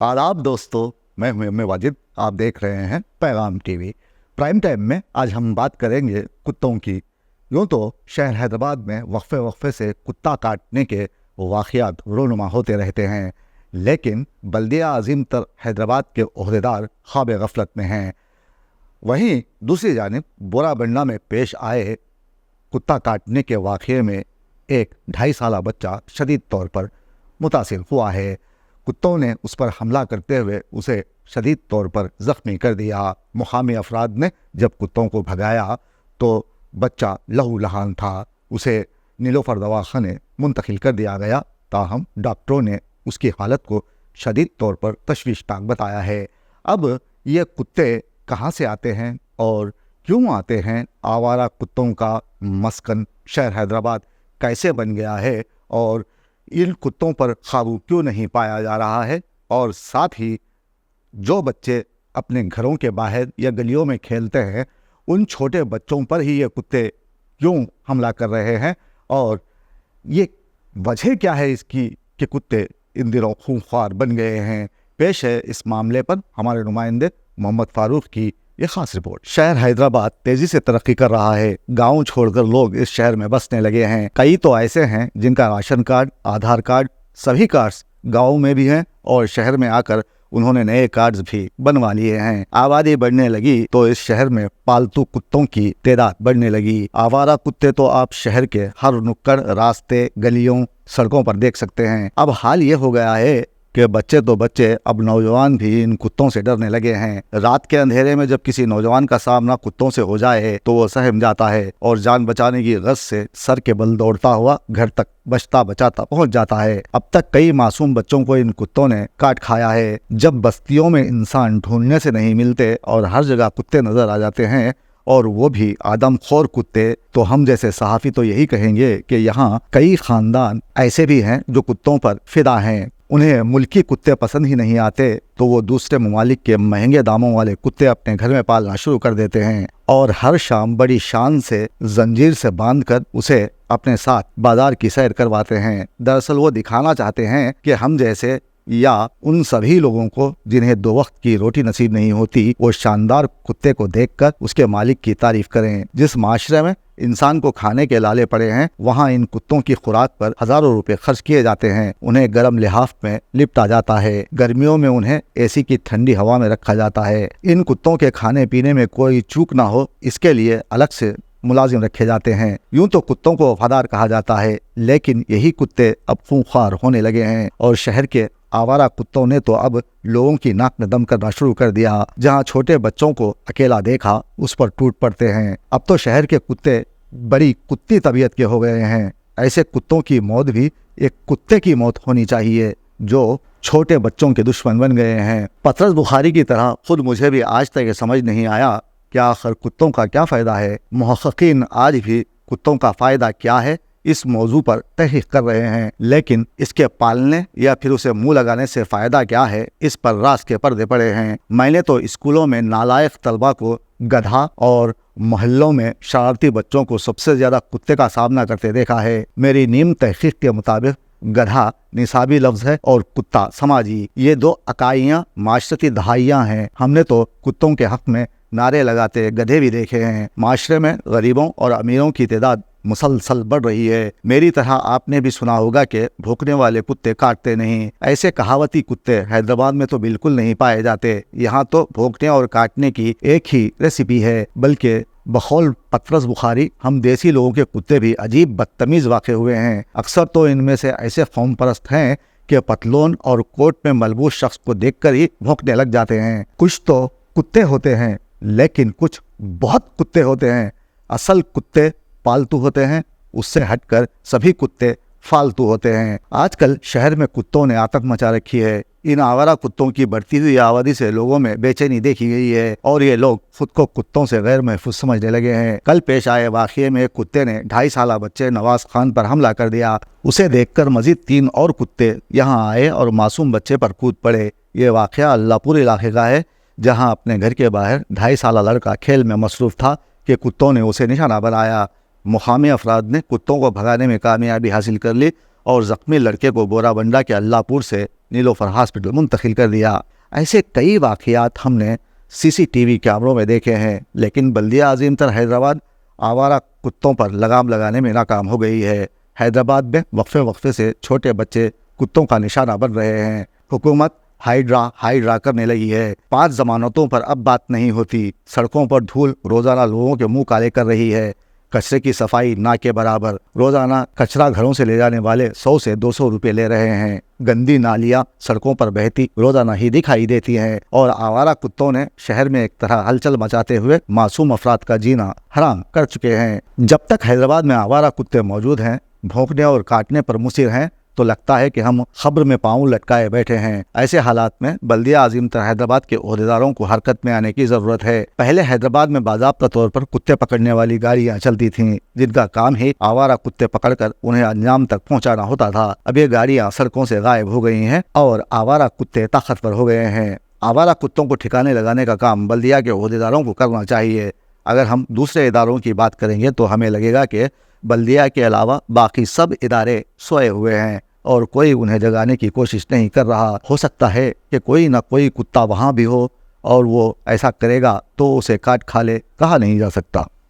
आदाब दोस्तों, मैं हूं एम ए वाजिद। आप देख रहे हैं पैगाम टीवी। प्राइम टाइम में आज हम बात करेंगे कुत्तों की। यूँ तो शहर हैदराबाद में वक्फे वक्फे से कुत्ता काटने के वाक़यात रोनुमा होते रहते हैं, लेकिन बल्दिया अजीम तर हैदराबाद के ओहदेदार ख्वाब गफलत में हैं। वहीं दूसरी जानिब बोराबंडा में पेश आए कुत्ता काटने के वाक़े में एक 2.5 साला बच्चा शदीद तौर पर मुतासिर हुआ है। कुत्तों ने उस पर हमला करते हुए उसे शदीद तौर पर ज़ख्मी कर दिया। मुकामी अफराद ने जब कुत्तों को भगाया तो बच्चा लहूलुहान था। उसे नीलोफर दवाखाने मुंतकिल कर दिया गया, ताहम डॉक्टरों ने उसकी हालत को शदीद तौर पर तशवीशनाक बताया है। अब ये कुत्ते कहाँ से आते हैं और क्यों आते हैं? आवारा कुत्तों का मस्कन शहर हैदराबाद कैसे बन गया है और इन कुत्तों पर काबू क्यों नहीं पाया जा रहा है? और साथ ही जो बच्चे अपने घरों के बाहर या गलियों में खेलते हैं, उन छोटे बच्चों पर ही ये कुत्ते क्यों हमला कर रहे हैं और ये वजह क्या है इसकी कि कुत्ते इन दिनों खूंखार बन गए हैं? पेश है इस मामले पर हमारे नुमाइंदे मोहम्मद फारूक की ये खास रिपोर्ट। शहर हैदराबाद तेजी से तरक्की कर रहा है। गांव छोड़कर लोग इस शहर में बसने लगे हैं। कई तो ऐसे हैं जिनका राशन कार्ड, आधार कार्ड, सभी कार्ड्स गांव में भी हैं और शहर में आकर उन्होंने नए कार्ड्स भी बनवा लिए हैं। आबादी बढ़ने लगी तो इस शहर में पालतू कुत्तों की तादाद बढ़ने लगी। आवारा कुत्ते तो आप शहर के हर नुक्कड़, रास्ते, गलियों, सड़कों पर देख सकते हैं। अब हाल ये हो गया है कि बच्चे अब नौजवान भी इन कुत्तों से डरने लगे हैं। रात के अंधेरे में जब किसी नौजवान का सामना कुत्तों से हो जाए तो वो सहम जाता है और जान बचाने की गश से सर के बल दौड़ता हुआ घर तक बचता बचाता पहुंच जाता है। अब तक कई मासूम बच्चों को इन कुत्तों ने काट खाया है। जब बस्तियों में इंसान ढूंढने से नहीं मिलते और हर जगह कुत्ते नजर आ जाते हैं और वो भी आदमखोर कुत्ते, तो हम जैसे सहाफ़ी तो यही कहेंगे कि यहाँ कई खानदान ऐसे भी हैं जो कुत्तों पर फिदा हैं। उन्हें मुल्की कुत्ते पसंद ही नहीं आते तो वो दूसरे ममालिक के महंगे दामों वाले कुत्ते अपने घर में पालना शुरू कर देते हैं और हर शाम बड़ी शान से जंजीर से बांधकर उसे अपने साथ बाजार की सैर करवाते हैं। दरअसल वो दिखाना चाहते हैं कि हम जैसे या उन सभी लोगों को जिन्हें 2 वक्त की रोटी नसीब नहीं होती, वो शानदार कुत्ते को देखकर उसके मालिक की तारीफ करें। जिस माशरे में इंसान को खाने के लाले पड़े हैं, वहाँ इन कुत्तों की खुराक पर हजारों रुपए खर्च किए जाते हैं। उन्हें गर्म लिहाफ में लिपटा जाता है। गर्मियों में उन्हें एसी की ठंडी हवा में रखा जाता है। इन कुत्तों के खाने पीने में कोई चूक ना हो, इसके लिए अलग से मुलाजिम रखे जाते हैं। यूं तो कुत्तों को वफादार कहा जाता है, लेकिन यही कुत्ते अब खूंखार होने लगे हैं और शहर के आवारा कुत्तों ने तो अब लोगों की नाक में दम करना शुरू कर दिया। जहां छोटे बच्चों को अकेला देखा उस पर टूट पड़ते हैं। अब तो शहर के कुत्ते बड़ी कुत्ती तबीयत के हो गए हैं। ऐसे कुत्तों की मौत भी एक कुत्ते की मौत होनी चाहिए जो छोटे बच्चों के दुश्मन बन गए हैं। पतरस बुखारी की तरह खुद मुझे भी आज तक ये समझ नहीं आया कि आखिर कुत्तों का क्या फ़ायदा है। मुहक्किकीन आज भी कुत्तों का फ़ायदा क्या है इस मौजू पर तहकीक कर रहे हैं, लेकिन इसके पालने या फिर उसे मुंह लगाने से फ़ायदा क्या है, इस पर राज के पर्दे पड़े हैं। मैंने तो स्कूलों में नालायक तलबा को गधा और मोहल्लों में शरारती बच्चों को सबसे ज़्यादा कुत्ते का सामना करते देखा है। मेरी नीम तहकीक के मुताबिक गधा निसाबी लफ्ज़ है और कुत्ता समाजी। ये 2 इकाइयाँ माशरती दहाइयाँ हैं। हमने तो कुत्तों के हक़ में नारे लगाते गधे भी देखे हैं। माशरे में गरीबों और अमीरों की तादाद मुसलसल बढ़ रही है। मेरी तरह आपने भी सुना होगा कि भूखने वाले कुत्ते काटते नहीं। ऐसे कहावती कुत्ते हैदराबाद में तो बिल्कुल नहीं पाए जाते। यहाँ तो भूखने और काटने की एक ही रेसिपी है। बल्कि बखौल पतरस बुखारी हम देसी लोगों के कुत्ते भी अजीब बदतमीज़ वाक़े हुए हैं। अक्सर तो इनमें से ऐसे कौम परस्त हैं कि पतलून और कोट में मलबूस शख्स को देखकर ही भौंकने लग जाते हैं। कुछ तो कुत्ते होते हैं, लेकिन कुछ बहुत कुत्ते होते हैं। असल कुत्ते पालतू होते हैं, उससे हटकर सभी कुत्ते फालतू होते हैं। आजकल शहर में कुत्तों ने आतंक मचा रखी है। इन आवारा कुत्तों की बढ़ती हुई आबादी से लोगों में बेचैनी देखी गई है और ये लोग खुद को कुत्तों से गैर महफूज समझने लगे हैं। कल पेश आए वाक़ये में एक कुत्ते ने 2.5 साला बच्चे नवाज खान पर हमला कर दिया। उसे देखकर मजीद 3 और कुत्ते यहाँ आए और मासूम बच्चे पर कूद पड़े। ये वाक़या अल्लाहपुर इलाके का है, जहाँ अपने घर के बाहर 2.5 साला लड़का खेल में मसरूफ़ था कि कुत्तों ने उसे निशाना बनाया। मुकामी अफराद ने कुत्तों को भगाने में कामयाबी हासिल कर ली اور زخمی لڑکے کو بورا بنڈا کے اللہ پور سے نیلوفر ہاسپٹل منتقل کر دیا۔ ایسے کئی واقعات ہم نے سی سی ٹی وی کیمروں میں دیکھے ہیں، لیکن بلدیہ عظیم تر حیدرآباد آوارہ کتوں پر لگام لگانے میں ناکام ہو گئی ہے۔ حیدرآباد میں وقفے وقفے سے چھوٹے بچے کتوں کا نشانہ بن رہے ہیں۔ حکومت ہائیڈرا کرنے لگی ہے۔ 5 ضمانتوں پر اب بات نہیں ہوتی۔ سڑکوں پر دھول روزانہ لوگوں کے منہ کالے کر رہی ہے۔ کچرے کی صفائی نہ کے برابر۔ روزانہ کچرا گھروں سے لے جانے والے 100 سے 200 روپے لے رہے ہیں۔ گندی نالیاں سڑکوں پر بہتی روزانہ ہی دکھائی دیتی ہیں، اور آوارہ کتوں نے شہر میں ایک طرح ہلچل مچاتے ہوئے معصوم افراد کا جینا حرام کر چکے ہیں۔ جب تک حیدرآباد میں آوارہ کتے موجود ہیں، بھونکنے اور کاٹنے پر مصر ہیں، تو لگتا ہے کہ ہم خبر میں پاؤں لٹکائے بیٹھے ہیں۔ ایسے حالات میں بلدیہ عظیم تر حیدرآباد کے عہدیداروں کو حرکت میں آنے کی ضرورت ہے۔ پہلے حیدرآباد میں باضابطہ طور پر کتے پکڑنے والی گاڑیاں چلتی تھیں، جن کا کام ہی آوارہ کتے پکڑ کر انہیں انجام تک پہنچانا ہوتا تھا۔ اب یہ گاڑیاں سڑکوں سے غائب ہو گئی ہیں اور آوارہ کتے طاقتور ہو گئے ہیں۔ آوارہ کتوں کو ٹھکانے لگانے کا کام بلدیہ کے عہدیداروں کو کرنا چاہیے۔ اگر ہم دوسرے اداروں کی بات کریں گے تو ہمیں لگے گا کہ بلدیہ کے علاوہ باقی سب ادارے سوئے ہوئے ہیں اور کوئی انہیں جگانے کی کوشش نہیں کر رہا۔ ہو سکتا ہے کہ کوئی نہ کوئی کتا وہاں بھی ہو، اور وہ ایسا کرے گا تو اسے کاٹ کھا لے، کہا نہیں جا سکتا۔